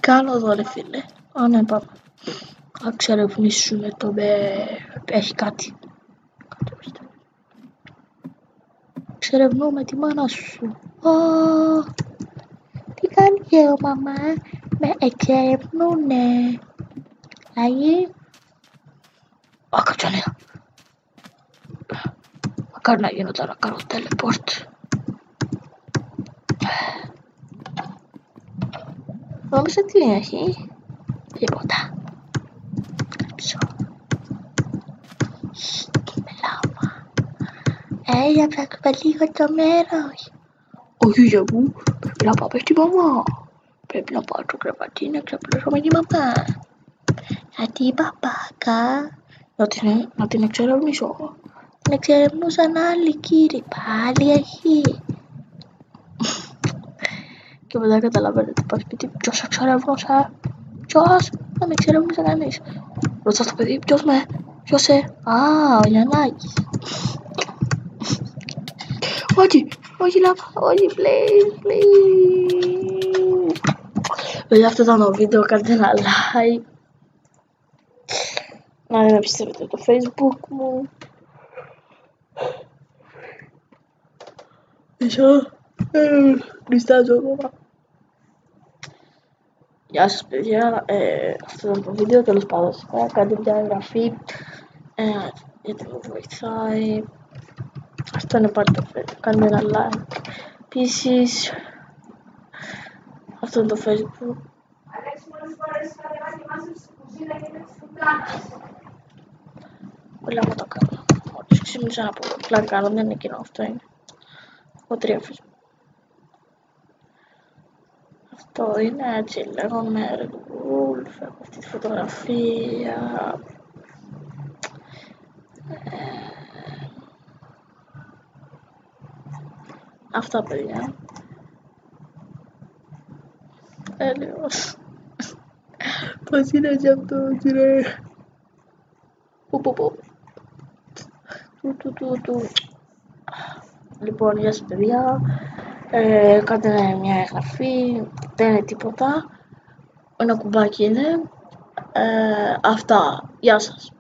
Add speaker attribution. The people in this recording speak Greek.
Speaker 1: κάνω εδώ ρε φίλε. Α, ναι, πάμε. Θα ξερευνήσουμε το έχει κάτι. Ξερευνούμε τη μάνα σου. Τι κάνει εδώ μαμά? Με εξερευνούνε. Λάγι. Καψανία. Μακάρι να γίνω τώρα, κάνω teleport. Νόμιζα τι έχει. Τίποτα. Κρύψω. Μελάμα. Έλα, ψάξουμε λίγο το μέρος. Όχι για μου, πρέπει να πάμε στη μαμά. Πρέπει να πάω στο κρεβατί να ξαπλώσω με τη μαμά. Γιατί παπάκα, να την εξερευνήσω. Την εξερευνούσαν άλλοι κύριοι, πάλι έχει. Και μετά καταλαβαίνετε πάει σπίτι, ποιος εξερευνούσε, ποιος, δεν με εξερευνούσε κανείς. Ρωτά στο παιδί, ποιος ο Γιαννάκης. Όχι λάβα, όχι, please. Παιδιά, αυτό ήταν το βίντεο, κάντε ένα like. Να δεν με πιστεύετε το Facebook μου. Νιστάζω ακόμα. Γεια σας παιδιά, αυτό ήταν το βίντεο, τέλος πάντων. Κάντε μια εγγραφή, γιατί μου βοηθάει. Αυτό είναι πάλι το Facebook, κάντε ένα like. Επίσης, αυτό είναι το Facebook. Όλα μου το κάνω. Μόλις ξύπνησα να πω πλάκα, δεν είναι εκείνο, αυτό είναι. Έχω 3 Facebook. Αυτό είναι έτσι, λέγομαι Red Wolf, έχω αυτή τη φωτογραφία. Αυτά παιδιά. Έλεος. Πώς είναι έτσι αυτός ρε. Λοιπόν, γεια σας παιδιά. Κάντε μια εγγραφή, δεν είναι τίποτα. Ένα κουμπάκι είναι. Αυτά. Γεια σας.